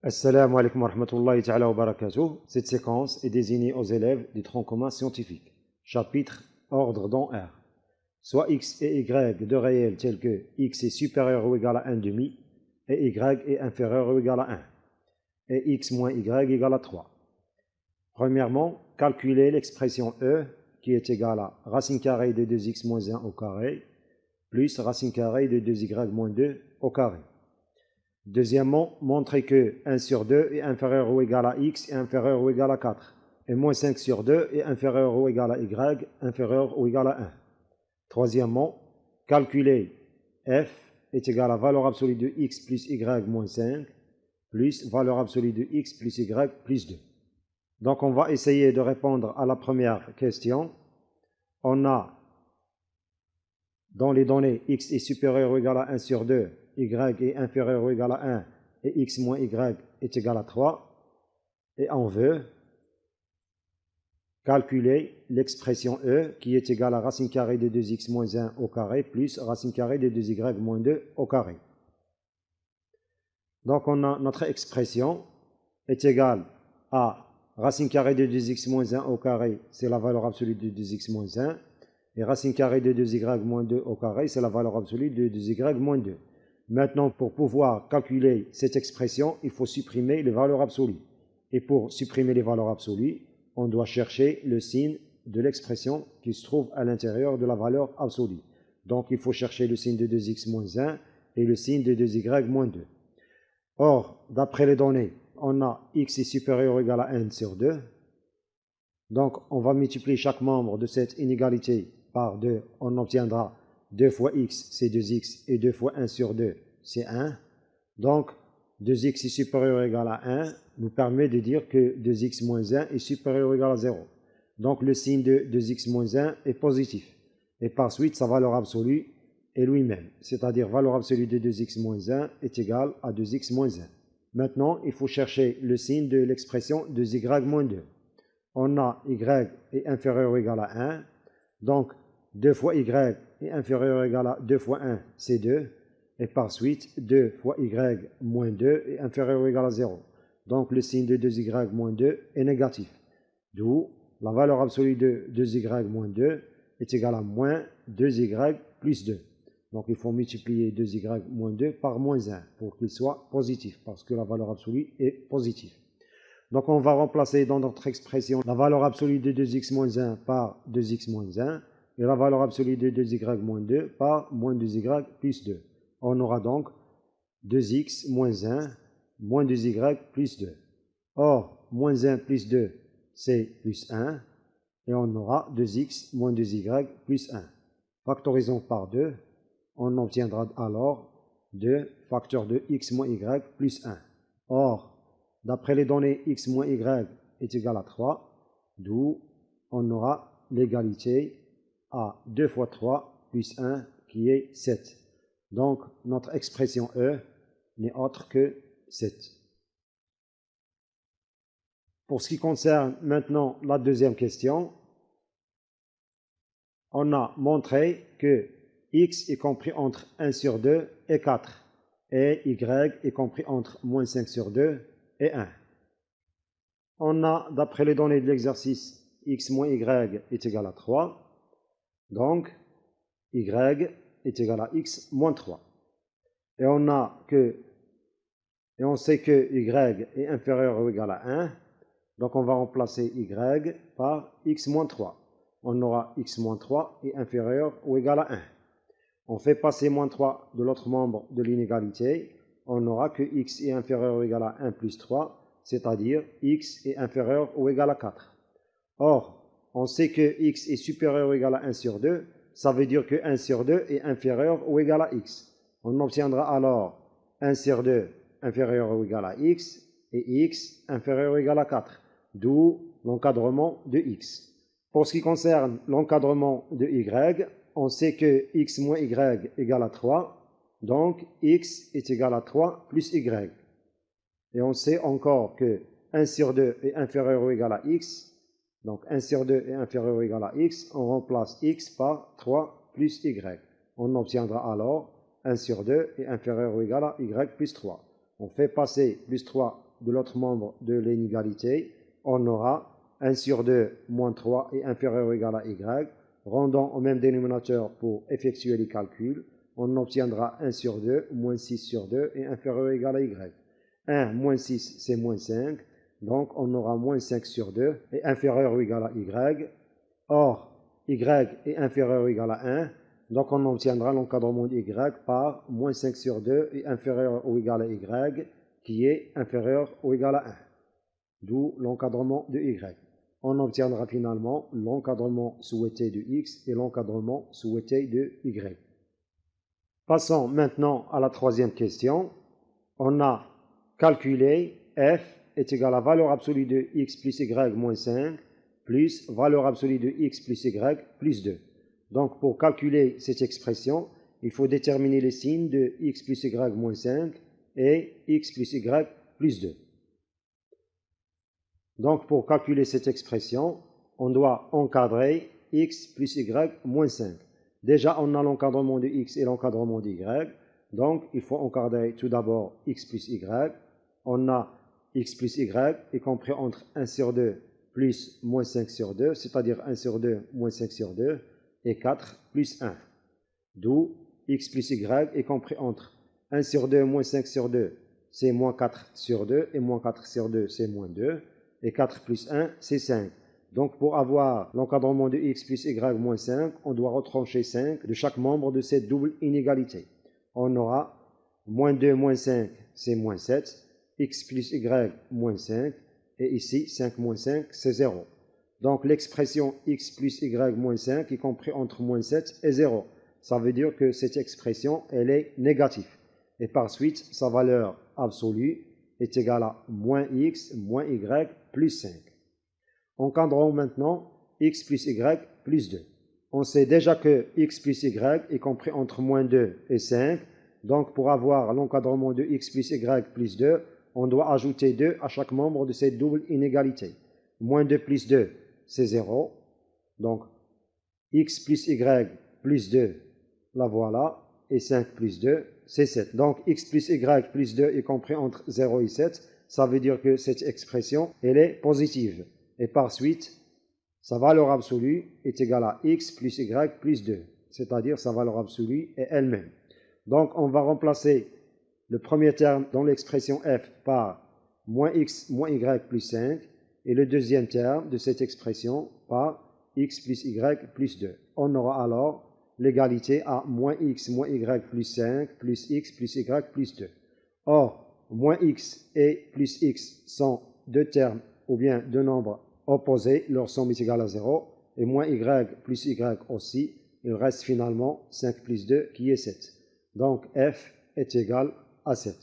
Assalamu alaikum wa rahmatullahi ta'ala wa barakatuh. Cette séquence est désignée aux élèves du tronc commun scientifique. Chapitre Ordre dans R. Soit x et y de réels tels que x est supérieur ou égal à 1 demi et y est inférieur ou égal à 1 et x moins y égale à 3. Premièrement, calculez l'expression e qui est égale à racine carrée de 2x moins 1 au carré plus racine carrée de 2y moins 2 au carré. Deuxièmement, montrez que 1 sur 2 est inférieur ou égal à x et inférieur ou égal à 4, et moins 5 sur 2 est inférieur ou égal à y, inférieur ou égal à 1. Troisièmement, calculez f est égal à valeur absolue de x plus y moins 5, plus valeur absolue de x plus y plus 2. Donc on va essayer de répondre à la première question. On a dans les données x est supérieur ou égal à 1 sur 2, y est inférieur ou égal à 1 et x moins y est égal à 3. Et on veut calculer l'expression e qui est égale à racine carrée de 2x moins 1 au carré plus racine carrée de 2y moins 2 au carré. Donc on a notre expression est égale à racine carrée de 2x moins 1 au carré, c'est la valeur absolue de 2x moins 1. Et racine carrée de 2y moins 2 au carré, c'est la valeur absolue de 2y moins 2. Maintenant, pour pouvoir calculer cette expression, il faut supprimer les valeurs absolues. Et pour supprimer les valeurs absolues, on doit chercher le signe de l'expression qui se trouve à l'intérieur de la valeur absolue. Donc, il faut chercher le signe de 2x moins 1 et le signe de 2y moins 2. Or, d'après les données, on a x est supérieur ou égal à 1 sur 2. Donc, on va multiplier chaque membre de cette inégalité par 2. On obtiendra 2 fois x, c'est 2x, et 2 fois 1 sur 2, c'est 1. Donc, 2x est supérieur ou égal à 1 nous permet de dire que 2x moins 1 est supérieur ou égal à 0. Donc, le signe de 2x moins 1 est positif. Et par suite, sa valeur absolue est lui-même. C'est-à-dire, valeur absolue de 2x moins 1 est égale à 2x moins 1. Maintenant, il faut chercher le signe de l'expression 2y moins 2. On a y est inférieur ou égal à 1. Donc, 2 fois y est inférieur ou égal à 2 fois 1, c'est 2. Et par suite, 2 fois y moins 2 est inférieur ou égal à 0. Donc, le signe de 2y moins 2 est négatif. D'où la valeur absolue de 2y moins 2 est égale à moins 2y plus 2. Donc, il faut multiplier 2y moins 2 par moins 1 pour qu'il soit positif, parce que la valeur absolue est positive. Donc, on va remplacer dans notre expression la valeur absolue de 2x moins 1 par 2x moins 1 et la valeur absolue de 2y moins 2 par moins 2y plus 2. On aura donc 2x moins 1 moins 2y plus 2. Or, moins 1 plus 2, c'est plus 1 et on aura 2x moins 2y plus 1. Factorisons par 2, on obtiendra alors 2 facteur de x moins y plus 1. Or, d'après les données, x moins y est égal à 3, d'où on aura l'égalité à 2 fois 3 plus 1 qui est 7. Donc, notre expression e n'est autre que 7. Pour ce qui concerne maintenant la deuxième question, on a montré que x est compris entre 1 sur 2 et 4, et y est compris entre moins 5 sur 2 et 1. On a, d'après les données de l'exercice, x moins y est égal à 3. Donc, y est égal à x moins 3. Et on sait que y est inférieur ou égal à 1. Donc, on va remplacer y par x moins 3. On aura x moins 3 est inférieur ou égal à 1. On fait passer moins 3 de l'autre membre de l'inégalité. On aura que x est inférieur ou égal à 1 plus 3. C'est-à-dire x est inférieur ou égal à 4. Or, on sait que x est supérieur ou égal à 1 sur 2, ça veut dire que 1 sur 2 est inférieur ou égal à x. On obtiendra alors 1 sur 2 inférieur ou égal à x et x inférieur ou égal à 4, d'où l'encadrement de x. Pour ce qui concerne l'encadrement de y, on sait que x moins y égale à 3, donc x est égal à 3 plus y. Et on sait encore que 1 sur 2 est inférieur ou égal à x. Donc 1 sur 2 est inférieur ou égal à x. On remplace x par 3 plus y. On obtiendra alors 1 sur 2 est inférieur ou égal à y plus 3. On fait passer plus 3 de l'autre membre de l'inégalité, on aura 1 sur 2 moins 3 est inférieur ou égal à y. Rendant au même dénominateur pour effectuer les calculs, on obtiendra 1 sur 2 moins 6 sur 2 est inférieur ou égal à y. 1 moins 6, c'est moins 5. Donc, on aura moins 5 sur 2 est inférieur ou égal à y. Or, y est inférieur ou égal à 1. Donc, on obtiendra l'encadrement de y par moins 5 sur 2 est inférieur ou égal à y, qui est inférieur ou égal à 1. D'où l'encadrement de y. On obtiendra finalement l'encadrement souhaité de x et l'encadrement souhaité de y. Passons maintenant à la troisième question. On a calculé f est égal à valeur absolue de x plus y moins 5 plus valeur absolue de x plus y plus 2. Donc, pour calculer cette expression, il faut déterminer les signes de x plus y moins 5 et x plus y plus 2. Donc, pour calculer cette expression, on doit encadrer x plus y moins 5. Déjà, on a l'encadrement de x et l'encadrement de y. Donc, il faut encadrer tout d'abord x plus y. On a x plus y est compris entre 1 sur 2 plus moins 5 sur 2, c'est-à-dire 1 sur 2 moins 5 sur 2, et 4 plus 1. D'où x plus y est compris entre 1 sur 2 moins 5 sur 2, c'est moins 4 sur 2, et moins 4 sur 2, c'est moins 2, et 4 plus 1, c'est 5. Donc, pour avoir l'encadrement de x plus y moins 5, on doit retrancher 5 de chaque membre de cette double inégalité. On aura moins 2 moins 5, c'est moins 7, x plus y moins 5, et ici, 5 moins 5, c'est 0. Donc, l'expression x plus y moins 5 est compris entre moins 7 et 0. Ça veut dire que cette expression, elle est négative. Et par suite, sa valeur absolue est égale à moins x moins y plus 5. Encadrons maintenant x plus y plus 2. On sait déjà que x plus y est compris entre moins 2 et 5. Donc, pour avoir l'encadrement de x plus y plus 2, on doit ajouter 2 à chaque membre de cette double inégalité. Moins 2 plus 2, c'est 0. Donc, x plus y plus 2, la voilà. Et 5 plus 2, c'est 7. Donc, x plus y plus 2 est compris entre 0 et 7. Ça veut dire que cette expression, elle est positive. Et par suite, sa valeur absolue est égale à x plus y plus 2. C'est-à-dire sa valeur absolue est elle-même. Donc, on va remplacer le premier terme dans l'expression f par moins x moins y plus 5 et le deuxième terme de cette expression par x plus y plus 2. On aura alors l'égalité à moins x moins y plus 5 plus x plus y plus 2. Or, moins x et plus x sont deux termes ou bien deux nombres opposés, leur somme est égale à 0, et moins y plus y aussi, il reste finalement 5 plus 2 qui est 7. Donc f est égal à 7.